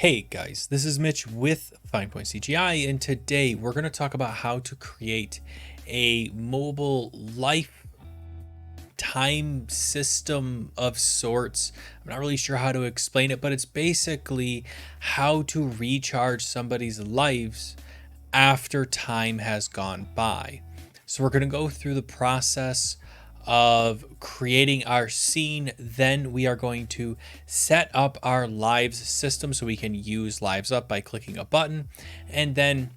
Hey guys, this is Mitch with FinePoint CGI, and today we're going to talk about how to create a mobile life time system of sorts. I'm not really sure how to explain it, but it's basically how to recharge somebody's lives after time has gone by. So we're going to go through the process of creating our scene. Then we are going to set up our lives system so we can use lives up by clicking a button. And then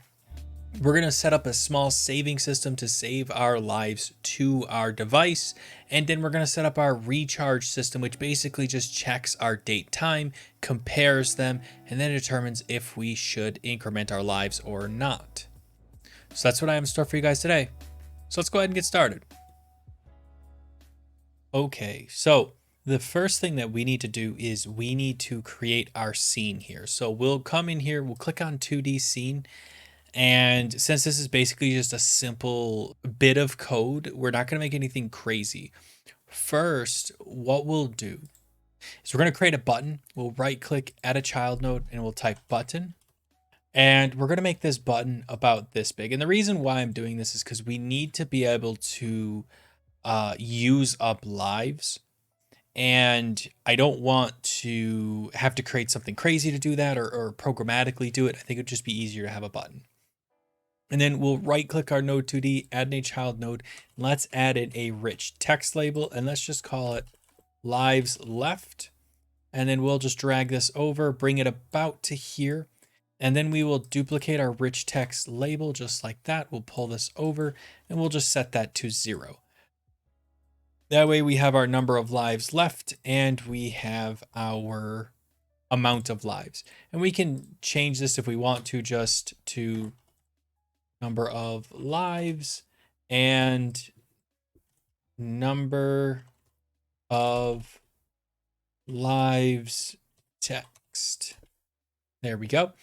we're going to set up a small saving system to save our lives to our device. And then we're going to set up our recharge system, which basically just checks our date time, compares them, and then determines if we should increment our lives or not. So that's what I have in store for you guys today. So let's go ahead and get started. Okay, so the first thing that we need to do is we need to create our scene here. So we'll come in here, we'll click on 2D scene. And since this is basically just a simple bit of code, we're not going to make anything crazy. First, what we'll do is we're going to create a button. We'll right click, add a child node, and we'll type button. And we're going to make this button about this big. And the reason why I'm doing this is because we need to be able to use up lives. And I don't want to have to create something crazy to do that or programmatically do it. I think it would just be easier to have a button. And then we'll right click our node 2D, add a child node. Let's add in a rich text label and let's just call it lives left. And then we'll just drag this over, bring it about to here. And then we will duplicate our rich text label just like that. We'll pull this over and we'll just set that to 0. That way we have our number of lives left and we have our amount of lives. And we can change this if we want to just to number of lives and number of lives text. There we go.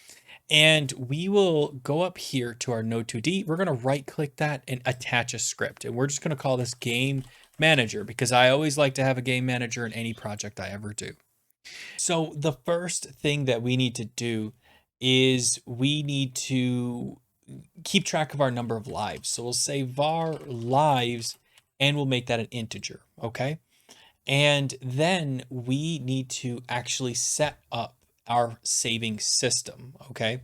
And we will go up here to our node 2D. We're going to right click that and attach a script. And we're just going to call this game manager because I always like to have a game manager in any project I ever do. So the first thing that we need to do is we need to keep track of our number of lives. So we'll say var lives and we'll make that an integer. Okay. And then we need to actually set up our saving system. Okay.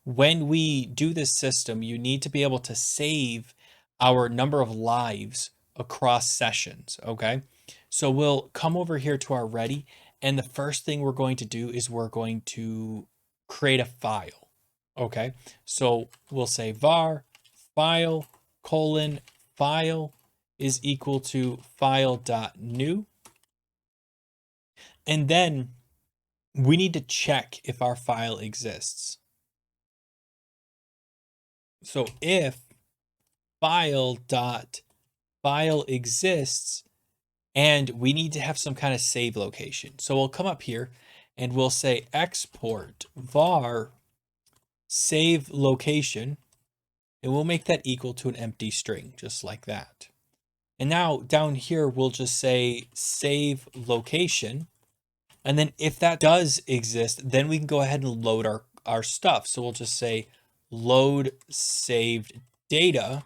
When we do this system, you need to be able to save our number of lives across sessions. Okay. So we'll come over here to our ready. And the first thing we're going to do is we're going to create a file. Okay. So we'll say var file file is equal to file.new. And then we need to check if our file exists. So if file exists, and we need to have some kind of save location. So we'll come up here and we'll say export var save location, and we'll make that equal to an empty string, just like that. And now down here, we'll just say save location. And then if that does exist, then we can go ahead and load our stuff. So we'll just say load saved data,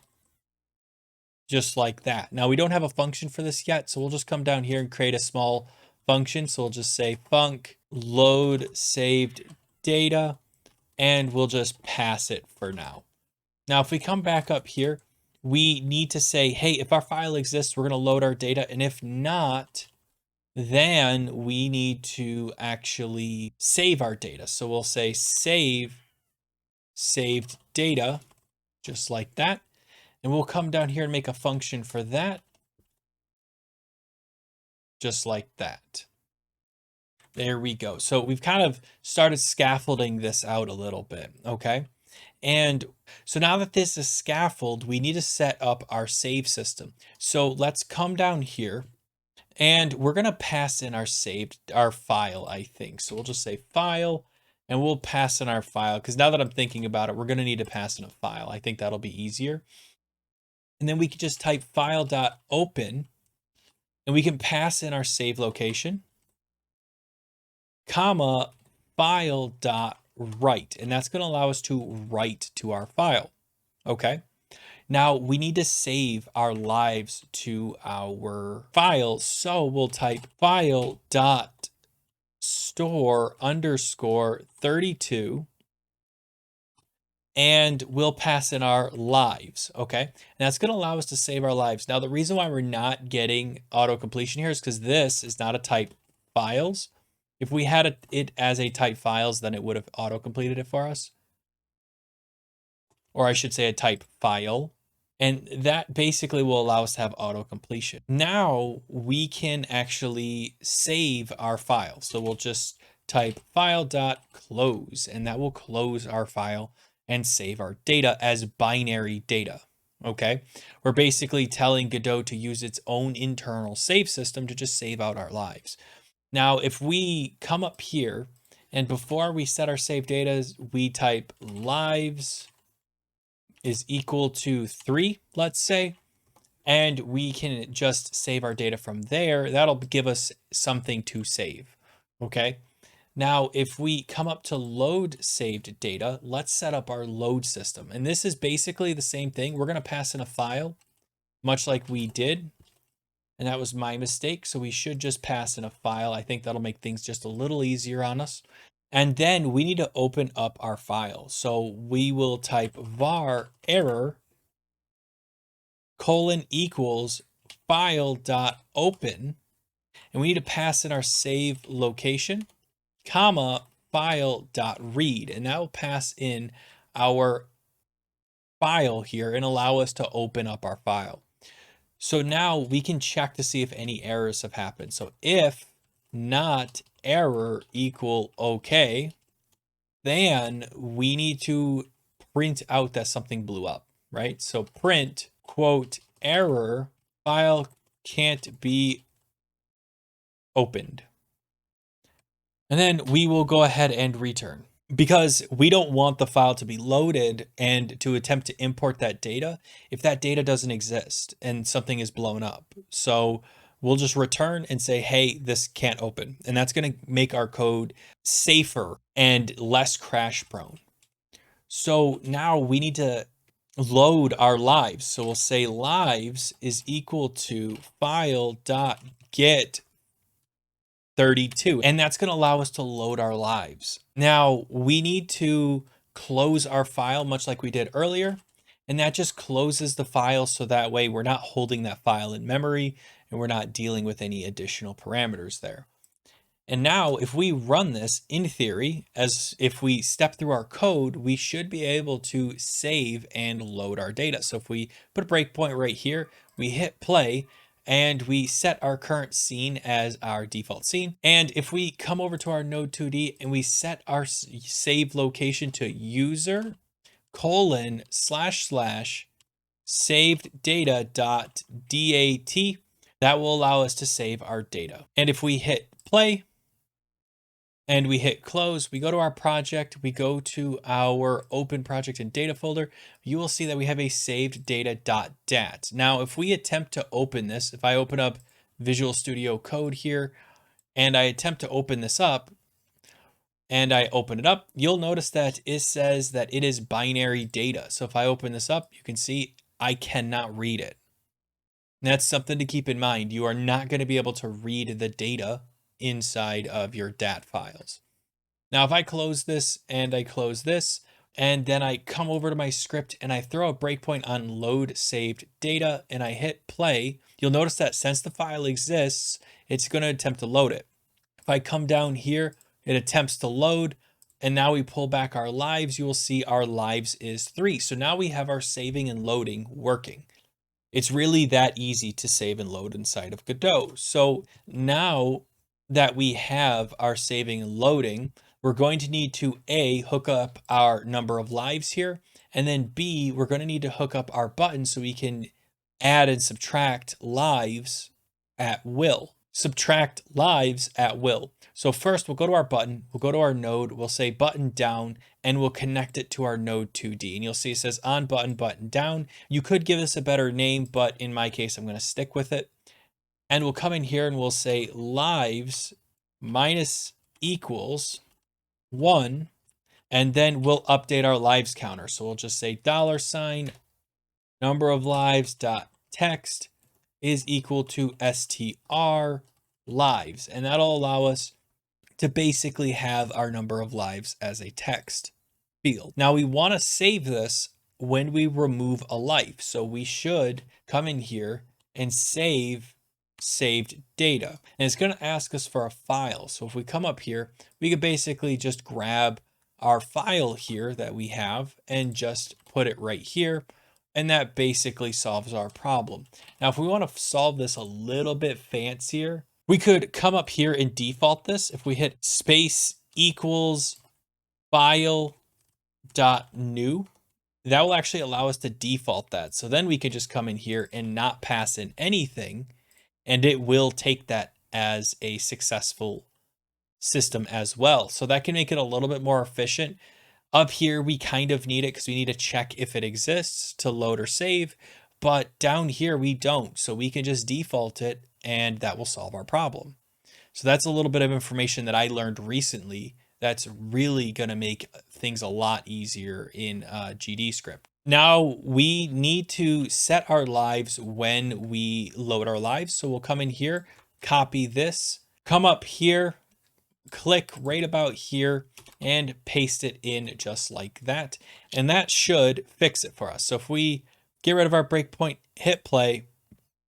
just like that. Now we don't have a function for this yet, so we'll just come down here and create a small function. So we'll just say func load saved data, and we'll just pass it for now. Now, if we come back up here, we need to say, hey, if our file exists, we're going to load our data. And if not, then we need to actually save our data. So we'll say save saved data, just like that. And we'll come down here and make a function for that, just like that. There we go. So we've kind of started scaffolding this out a little bit, okay? And so now that this is scaffolded, we need to set up our save system. So let's come down here and we're going to pass in our file, I think. So we'll just say file and we'll pass in our file because now that I'm thinking about it, we're going to need to pass in a file. I think that'll be easier. And then we can just type file.open and we can pass in our save location, comma, file.write, and that's going to allow us to write to our file. Okay. Now we need to save our lives to our file. So we'll type file.store_32 and we'll pass in our lives. Okay. And that's going to allow us to save our lives. Now, the reason why we're not getting auto completion here is because this is not a type files. If we had it as a type files, then it would have auto completed it for us. Or I should say a type file. And that basically will allow us to have auto completion. Now we can actually save our file. So we'll just type file.close, and that will close our file and save our data as binary data. Okay. We're basically telling Godot to use its own internal save system to just save out our lives. Now, if we come up here and before we set our save data, we type lives is equal to 3, let's say, and we can just save our data from there. That'll give us something to save. Okay. Now, if we come up to load saved data, let's set up our load system. And this is basically the same thing. We're going to pass in a file, much like we did. And that was my mistake. So we should just pass in a file. I think that'll make things just a little easier on us. And then we need to open up our file. So we will type var error : equals file.open. And we need to pass in our save location, comma, file.read. And that will pass in our file here and allow us to open up our file. So now we can check to see if any errors have happened. So if not error equal okay, then we need to print out that something blew up, right? So print quote error file can't be opened. And then we will go ahead and return, because we don't want the file to be loaded and to attempt to import that data if that data doesn't exist and something is blown up. So we'll just return and say, hey, this can't open. And that's going to make our code safer and less crash prone. So now we need to load our lives. So we'll say lives is equal to file.get 32. And that's going to allow us to load our lives. Now we need to close our file much like we did earlier. And that just closes the file. So that way we're not holding that file in memory and we're not dealing with any additional parameters there. And now if we run this in theory, as if we step through our code, we should be able to save and load our data. So if we put a breakpoint right here, we hit play, and we set our current scene as our default scene. And if we come over to our node 2D and we set our save location to user : saved data.dat, that will allow us to save our data. And if we hit play and we hit close, we go to our project, we go to our open project and data folder, you will see that we have a saved data.dat. Now, if we attempt to open this, if I open up Visual Studio Code here and I attempt to open this up and I open it up, you'll notice that it says that it is binary data. So if I open this up, you can see I cannot read it. And that's something to keep in mind. You are not going to be able to read the data inside of your DAT files. Now, if I close this and I close this, and then I come over to my script and I throw a breakpoint on load saved data and I hit play, you'll notice that since the file exists, it's going to attempt to load it. If I come down here, it attempts to load, and now we pull back our lives, you will see our lives is 3. So now we have our saving and loading working. It's really that easy to save and load inside of Godot. So now that we have our saving and loading, we're going to need to A, hook up our number of lives here, and then B, we're going to need to hook up our button so we can add and subtract lives at will. Subtract lives at will. So first we'll go to our button, we'll go to our node, we'll say button down, and we'll connect it to our node 2D. And you'll see it says on button, button down. You could give this a better name, but in my case, I'm going to stick with it. And we'll come in here and we'll say lives minus equals 1, and then we'll update our lives counter. So we'll just say $ number of lives dot text is equal to str lives. And that'll allow us to basically have our number of lives as a text field. Now we want to save this when we remove a life. So we should come in here and save saved data. And it's going to ask us for a file. So if we come up here, we could basically just grab our file here that we have and just put it right here. And that basically solves our problem. Now, if we want to solve this a little bit fancier, we could come up here and default this. If we hit space equals file dot new, that will actually allow us to default that. So then we could just come in here and not pass in anything, and it will take that as a successful system as well. So that can make it a little bit more efficient. Up here, we kind of need it because we need to check if it exists to load or save, but down here we don't. So we can just default it and that will solve our problem. So that's a little bit of information that I learned recently that's really going to make things a lot easier in GD script. Now we need to set our lives when we load our lives. So we'll come in here, copy this, come up here, click right about here and paste it in just like that. And that should fix it for us. So if we get rid of our breakpoint, hit play,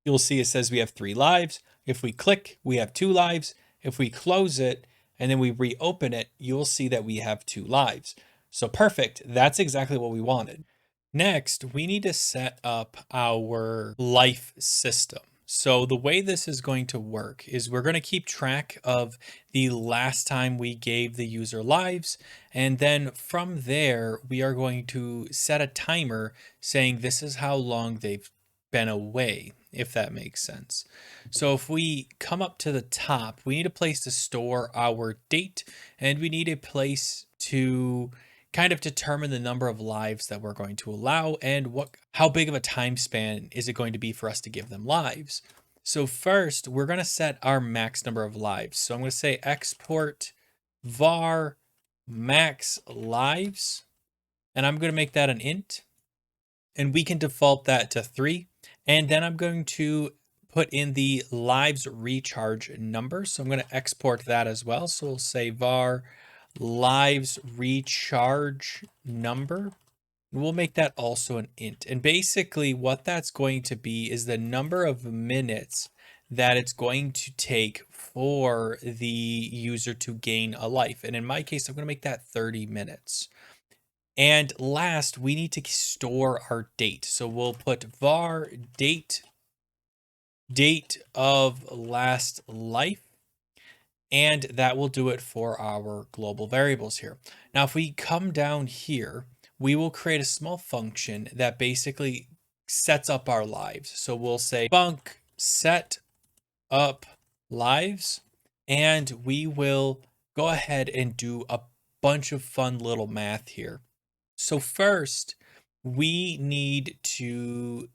you'll see it says we have 3 lives. If we click, we have 2 lives. If we close it and then we reopen it, you'll see that we have 2 lives. So perfect. That's exactly what we wanted. Next, we need to set up our life system. So the way this is going to work is we're going to keep track of the last time we gave the user lives. And then from there, we are going to set a timer saying this is how long they've been away, if that makes sense. So if we come up to the top, we need a place to store our date, and we need a place to kind of determine the number of lives that we're going to allow and how big of a time span is it going to be for us to give them lives. So first, we're going to set our max number of lives. So I'm going to say export var max lives, and I'm going to make that an int, and we can default that to 3. And then I'm going to put in the lives recharge number. So I'm going to export that as well. So we'll say var lives recharge number. We'll make that also an int. And basically what that's going to be is the number of minutes that it's going to take for the user to gain a life. And in my case, I'm going to make that 30 minutes. And last, we need to store our date. So we'll put var date of last life, and that will do it for our global variables here. Now, if we come down here, we will create a small function that basically sets up our lives. So we'll say func set up lives, and we will go ahead and do a bunch of fun little math here. So first, we need to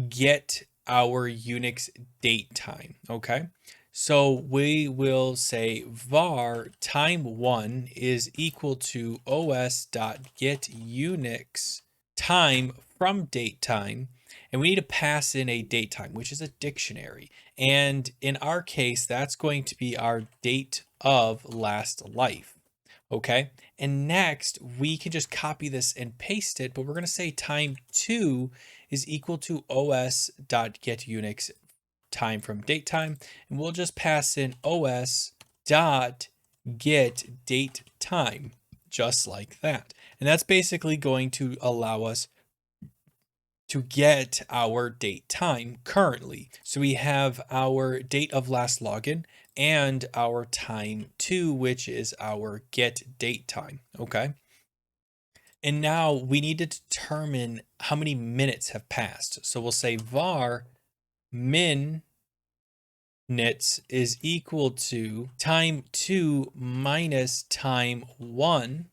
get our Unix date time, okay? So we will say var time1 is equal to os.getUnix time from datetime, and we need to pass in a datetime, which is a dictionary. And in our case, that's going to be our date of last life. Okay, and next we can just copy this and paste it, but we're going to say time2 is equal to os.getUnix time from datetime, and we'll just pass in os.getDateTime, just like that. And that's basically going to allow us to get our date time currently. So we have our date of last login and our time2, which is our get date time. Okay. And now we need to determine how many minutes have passed. So we'll say var min nits is equal to time2 minus time1.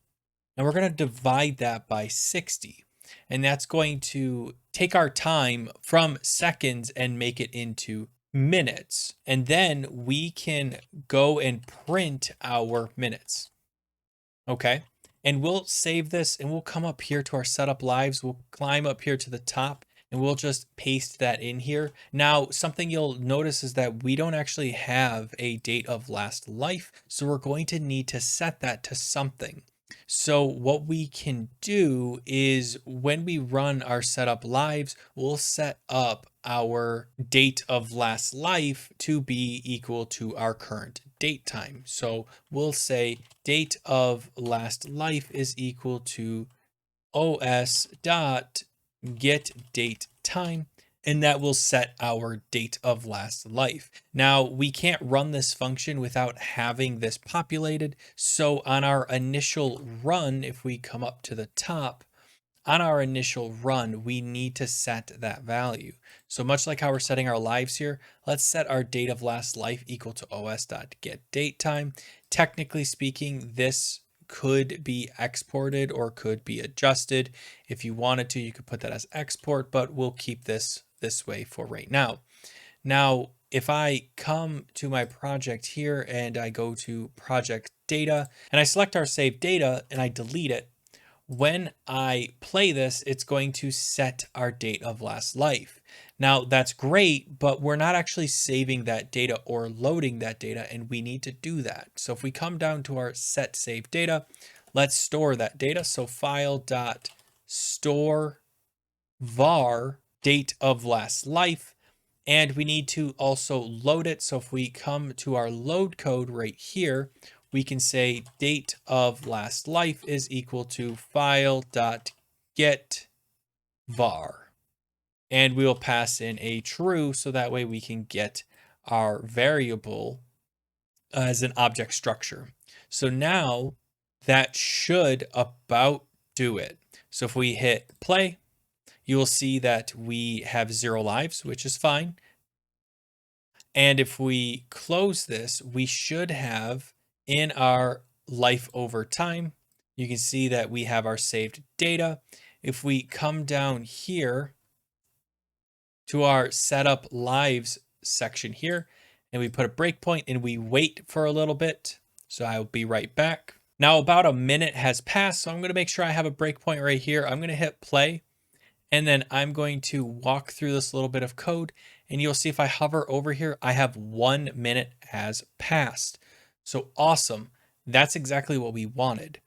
And we're going to divide that by 60. And that's going to take our time from seconds and make it into minutes. And then we can go and print our minutes. Okay. And we'll save this and we'll come up here to our setup lives. We'll climb up here to the top and we'll just paste that in here. Now, something you'll notice is that we don't actually have a date of last life. So we're going to need to set that to something. So what we can do is when we run our setup lives, we'll set up our date of last life to be equal to our current date time. So we'll say date of last life is equal to os dot get date time, and that will set our date of last life. Now, we can't run this function without having this populated. So on our initial run, if we come up to the top, on our initial run, we need to set that value. So much like how we're setting our lives here, let's set our date of last life equal to os.getDateTime. Technically speaking, this could be exported or could be adjusted. If you wanted to, you could put that as export, but we'll keep this way for right now. Now, if I come to my project here and I go to project data and I select our saved data and I delete it, when I play this, it's going to set our date of last life. Now that's great, but we're not actually saving that data or loading that data, and we need to do that. So if we come down to our set save data, let's store that data. So file dot store var date of last life, and we need to also load it. So if we come to our load code right here, we can say date of last life is equal to file.get var. And we'll pass in a true so that way we can get our variable as an object structure. So now that should about do it. So if we hit play, you will see that we have 0 lives, which is fine. And if we close this, we should have in our life over time, you can see that we have our saved data. If we come down here to our setup lives section here, and we put a breakpoint and we wait for a little bit. So I'll be right back. Now about a minute has passed, so I'm going to make sure I have a breakpoint right here. I'm going to hit play. And then I'm going to walk through this little bit of code, and you'll see if I hover over here, I have 1 minute has passed. So awesome. That's exactly what we wanted.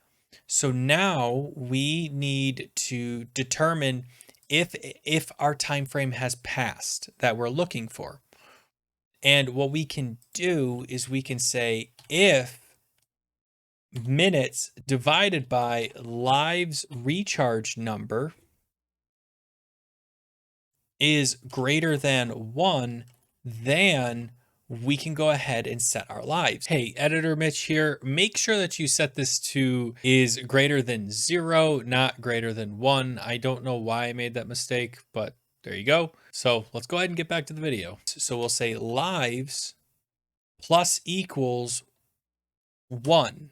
So now we need to determine if our time frame has passed that we're looking for. And what we can do is we can say if minutes divided by lives recharge number is greater than 1, then we can go ahead and set our lives. Hey, editor Mitch here. Make sure that you set this to is greater than 0, not greater than 1. I don't know why I made that mistake, but there you go. So let's go ahead and get back to the video. So we'll say lives plus equals 1.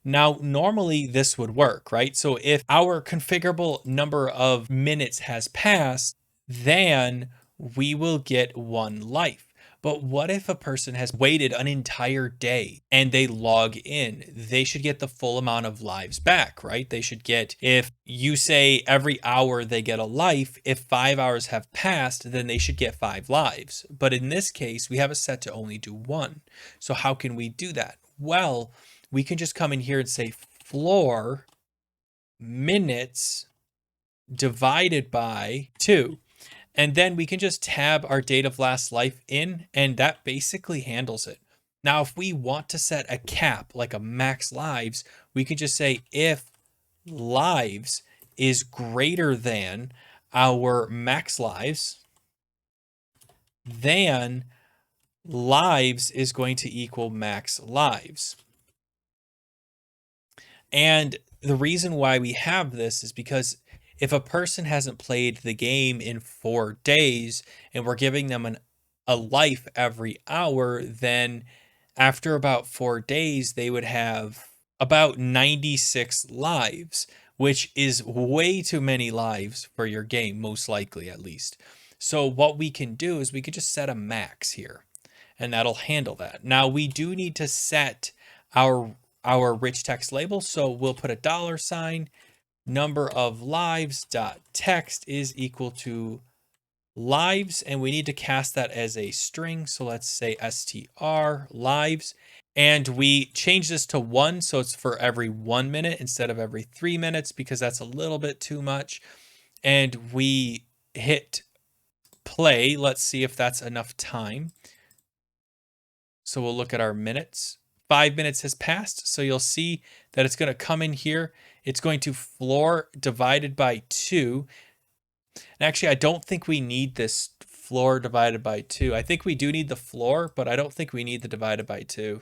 Now, normally this would work, right? So if our configurable number of minutes has passed, then we will get 1 life. But what if a person has waited an entire day and they log in? They should get the full amount of lives back, right? They should get, if you say every hour they get a life, if 5 hours have passed, then they should get 5 lives. But in this case, we have it set to only do 1. So how can we do that? Well, we can just come in here and say floor minutes divided by 2. And then we can just tab our date of last life in, and that basically handles it. Now, if we want to set a cap, like a max lives, we can just say if lives is greater than our max lives, then lives is going to equal max lives. And the reason why we have this is because if a person hasn't played the game in 4 days and we're giving them a life every hour, then after about 4 days, they would have about 96 lives, which is way too many lives for your game, most likely at least. So what we can do is we could just set a max here, and that'll handle that. Now we do need to set our our rich text label. So we'll put a $sign, number of lives dot text is equal to lives, and we need to cast that as a string. So let's say str lives, and we change this to 1, so it's for every 1 minute instead of every 3 minutes, because that's a little bit too much. And we hit play. Let's see if that's enough time. So we'll look at our minutes. 5 minutes has passed, so you'll see that it's going to come in here. It's going to floor divided by 2. And actually, I don't think we need this floor divided by 2. I think we do need the floor, but I don't think we need the divided by 2.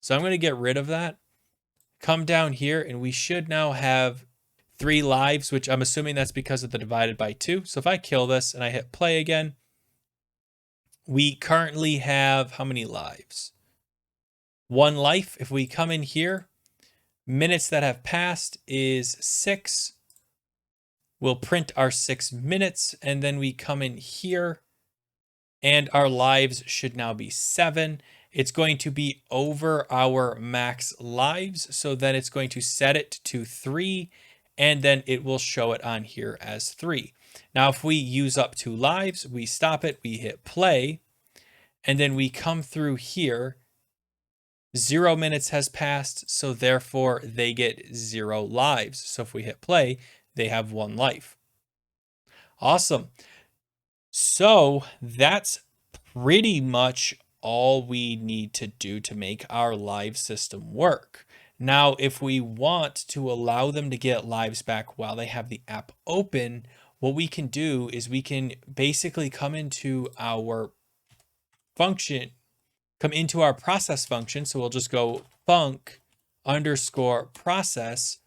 So I'm going to get rid of that. Come down here, and we should now have 3 lives, which I'm assuming that's because of the divided by 2. So if I kill this and I hit play again, we currently have how many lives? 1 life. If we come in here, minutes that have passed is 6. We'll print our 6 minutes, and then we come in here, and our lives should now be 7. It's going to be over our max lives, so then it's going to set it to 3, and then it will show it on here as 3. Now, if we use up 2 lives, we stop it, we hit play, and then we come through here. 0 minutes has passed, so therefore they get 0 lives. So if we hit play, they have 1 life. Awesome. So that's pretty much all we need to do to make our live system work. Now, if we want to allow them to get lives back while they have the app open, what we can do is we can basically come into our function, come into our process function. So we'll just go func underscore process,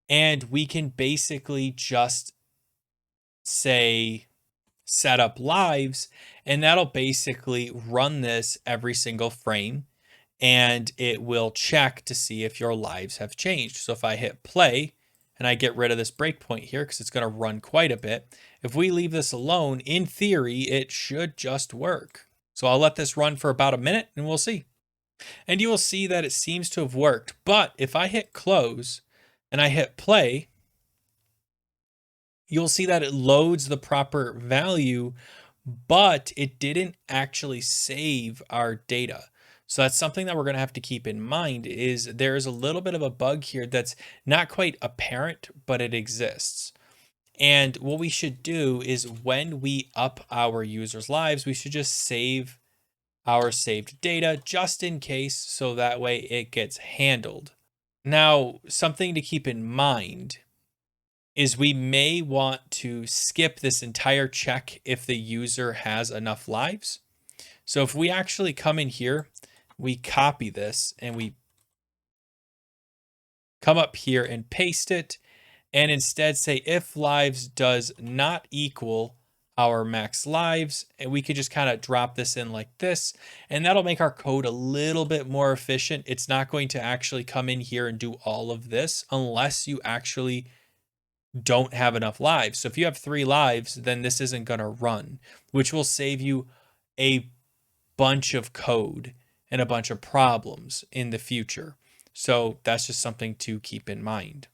and we can basically just say set up lives, and that'll basically run this every single frame, and it will check to see if your lives have changed. So if I hit play and I get rid of this breakpoint here, because it's going to run quite a bit, if we leave this alone, in theory, it should just work. So I'll let this run for about a minute and we'll see. And you will see that it seems to have worked. But if I hit close and I hit play, you'll see that it loads the proper value, but it didn't actually save our data. So that's something that we're going to have to keep in mind, is there's a little bit of a bug here that's not quite apparent, but it exists. And what we should do is when we up our users' lives, we should just save our saved data just in case, so that way it gets handled. Now, something to keep in mind is we may want to skip this entire check if the user has enough lives. So if we actually come in here, we copy this and we come up here and paste it, and instead say if lives does not equal our max lives, and we could just kind of drop this in like this, and that'll make our code a little bit more efficient. It's not going to actually come in here and do all of this unless you actually don't have enough lives. So if you have 3 lives, then this isn't going to run, which will save you a bunch of code and a bunch of problems in the future. So that's just something to keep in mind.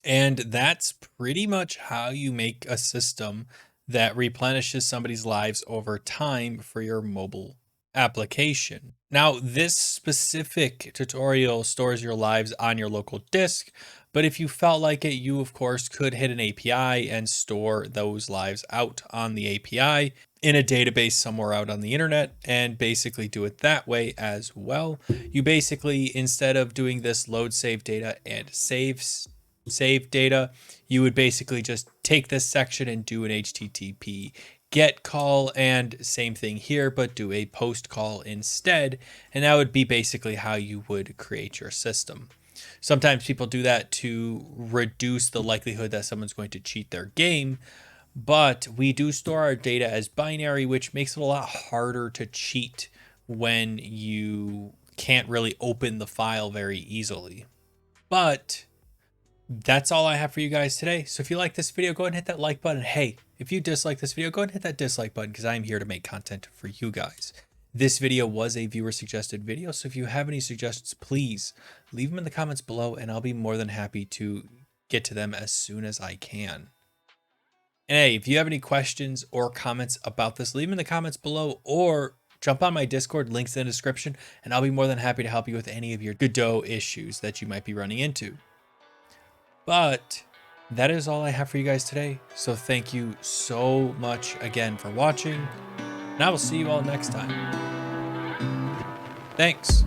And that's pretty much how you make a system that replenishes somebody's lives over time for your mobile application. Now, this specific tutorial stores your lives on your local disk, but if you felt like it, you of course could hit an API and store those lives out on the API in a database somewhere out on the internet, and basically do it that way as well. You basically, instead of doing this load save data and save data, you would basically just take this section and do an HTTP get call, and same thing here, but do a post call instead. And that would be basically how you would create your system. Sometimes people do that to reduce the likelihood that someone's going to cheat their game, but we do store our data as binary, which makes it a lot harder to cheat when you can't really open the file very easily. But that's all I have for you guys today. So if you like this video, go ahead and hit that like button. Hey, if you dislike this video, go ahead and hit that dislike button, because I'm here to make content for you guys. This video was a viewer suggested video, so if you have any suggestions, please leave them in the comments below and I'll be more than happy to get to them as soon as I can. And hey, if you have any questions or comments about this, leave them in the comments below or jump on my Discord, links in the description, and I'll be more than happy to help you with any of your Godot issues that you might be running into. But that is all I have for you guys today. So thank you so much again for watching, and I will see you all next time. Thanks.